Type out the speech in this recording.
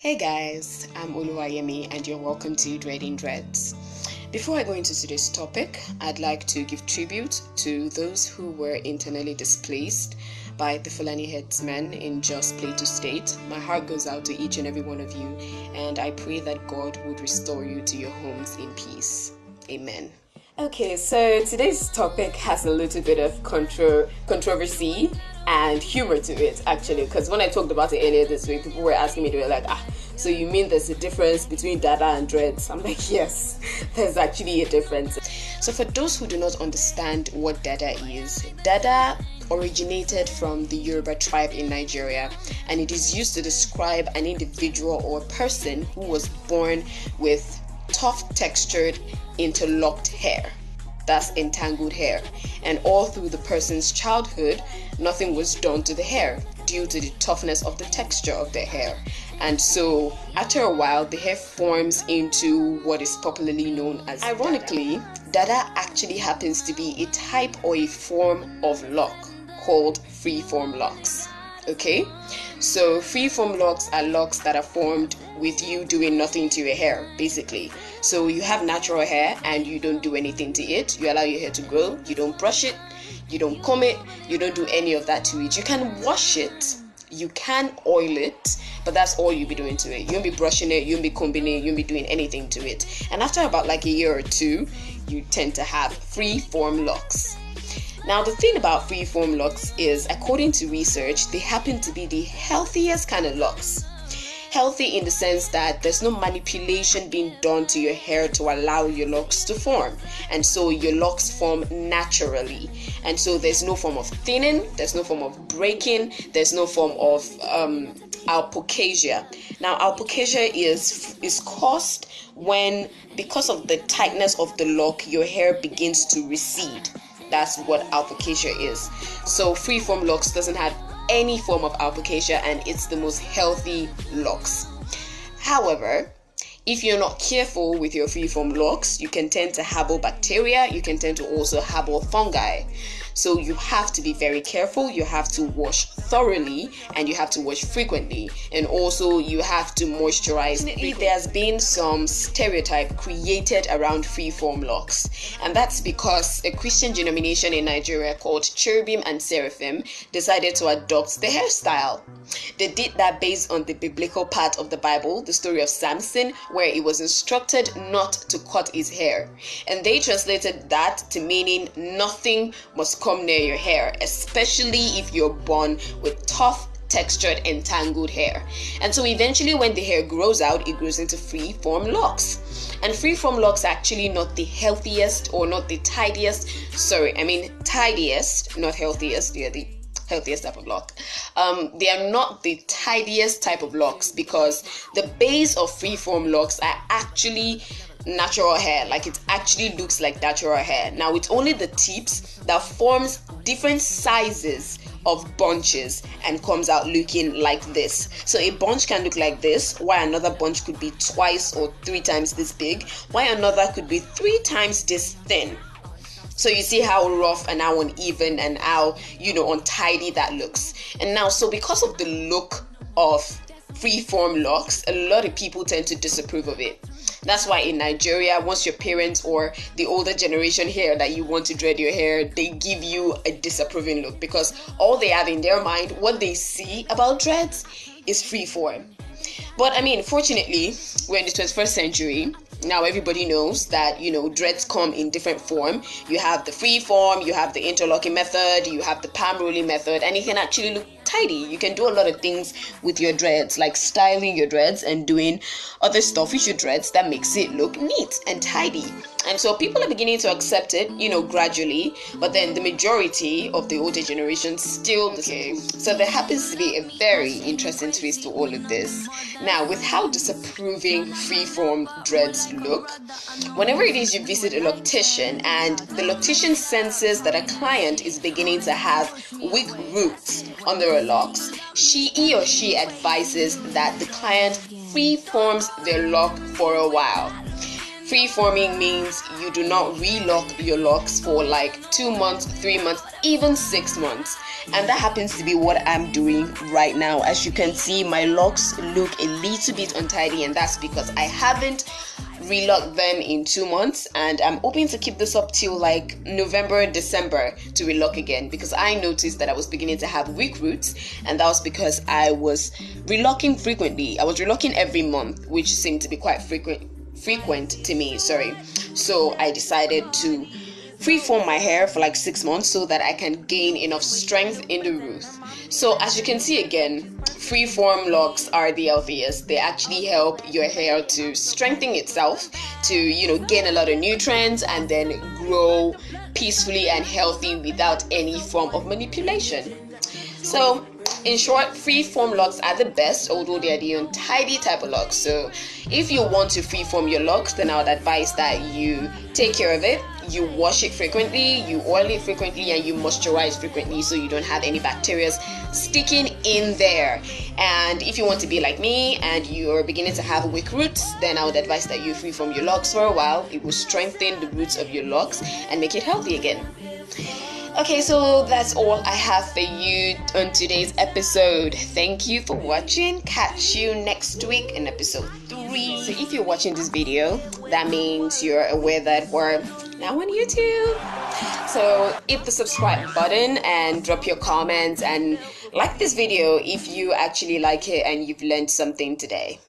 Hey guys, I'm Olúwáyemí and you're welcome to Dreading Dreads. Before I go into today's topic, I'd like to give tribute to those who were internally displaced by the Fulani headsmen in Jos Plateau State. My heart goes out to each and every one of you, and I pray that God would restore you to your homes in peace. Amen. Okay, so today's topic has a little bit of controversy and humor to it, actually, because when I talked about it earlier this week, people were asking me, they were like, so you mean there's a difference between dada and dreads? I'm like, yes, there's actually a difference. So for those who do not understand what dada is, dada originated from the Yoruba tribe in Nigeria, and it is used to describe an individual or person who was born with tough textured interlocked hair. That's entangled hair, and all through the person's childhood nothing was done to the hair due to the toughness of the texture of the hair. And so after a while the hair forms into what is popularly known as ironically dada actually happens to be a type or a form of lock called free-form locks. Okay, so free-form locks are locks that are formed with you doing nothing to your hair, basically. So you have natural hair and you don't do anything to it. You allow your hair to grow. You don't brush it, you don't comb it, you don't do any of that to it. You can wash it, you can oil it, but that's all you'll be doing to it. You won't be brushing it, you won't be combing it, you won't be doing anything to it. And after about like a year or two, you tend to have free-form locks. Now, the thing about free-form locks is, according to research, they happen to be the healthiest kind of locks. Healthy in the sense that there's no manipulation being done to your hair to allow your locks to form. And so your locks form naturally. And so there's no form of thinning, there's no form of breaking, there's no form of alopecia. Now, alopecia is caused when, because of the tightness of the lock, your hair begins to recede. That's what alopecia is. So free-form locks doesn't have any form of alopecia, and it's the most healthy locks. However, if you're not careful with your free-form locks, you can tend to harbor bacteria, you can tend to also harbor fungi. So you have to be very careful, you have to wash thoroughly, and you have to wash frequently, and also you have to moisturize. There's been some stereotype created around free-form locks, and that's because a Christian denomination in Nigeria called Cherubim and Seraphim decided to adopt the hairstyle. They did that based on the biblical part of the Bible, the story of Samson, where he was instructed not to cut his hair, and they translated that to meaning nothing must come near your hair, especially if you're born with tough textured entangled hair. And so eventually when the hair grows out, it grows into free-form locks. And free-form locks are actually not the healthiest or not the tidiest, tidiest, not healthiest. They're the healthiest type of lock. They are not the tidiest type of locks, because the base of free-form locks are actually natural hair. Like, it actually looks like natural hair. Now, it's only the tips that forms different sizes of bunches and comes out looking like this. So a bunch can look like this, while another bunch could be twice or 3 times this big, while another could be 3 times this thin. So you see how rough and how uneven and how, untidy that looks. And now, so because of the look of free-form locks, a lot of people tend to disapprove of it. That's why in Nigeria, once your parents or the older generation hear that you want to dread your hair, they give you a disapproving look, because all they have in their mind, what they see about dreads, is free-form. But fortunately, we're in the 21st century. Now everybody knows that, dreads come in different form. You have the free form, you have the interlocking method, you have the palm rolling method, and it can actually look tidy. You can do a lot of things with your dreads, like styling your dreads and doing other stuff with your dreads that makes it look neat and tidy. And so people are beginning to accept it, gradually, but then the majority of the older generation still okay. So there happens to be a very interesting twist to all of this. Now, with how disapproving free-form dreads look, whenever it is you visit a loctician and the loctician senses that a client is beginning to have weak roots under her locks, he or she advises that the client free-forms their lock for a while. Free-forming means you do not relock your locks for like 2 months, 3 months, even 6 months. and that happens to be what I'm doing right now. As you can see, my locks look a little bit untidy, and that's because I haven't relocked them in 2 months, and I'm hoping to keep this up till like November, December to relock again, because I noticed that I was beginning to have weak roots, and that was because I was relocking frequently. I was relocking every month, which seemed to be quite frequent to me, so I decided to freeform my hair for like 6 months so that I can gain enough strength in the root. So as you can see again, freeform locks are the healthiest. They actually help your hair to strengthen itself, to gain a lot of nutrients, and then grow peacefully and healthy without any form of manipulation. So in short, freeform locks are the best, although they are the untidy type of locks. So if you want to freeform your locks, then I would advise that you take care of it. You wash it frequently, you oil it frequently, and you moisturize frequently so you don't have any bacteria sticking in there. And if you want to be like me and you're beginning to have weak roots, then I would advise that you freeform your locks for a while. It will strengthen the roots of your locks and make it healthy again. Okay, so that's all I have for you on today's episode. Thank you for watching. Catch you next week in episode 3. So if you're watching this video, that means you're aware that we're now on YouTube. So hit the subscribe button and drop your comments and like this video if you actually like it and you've learned something today.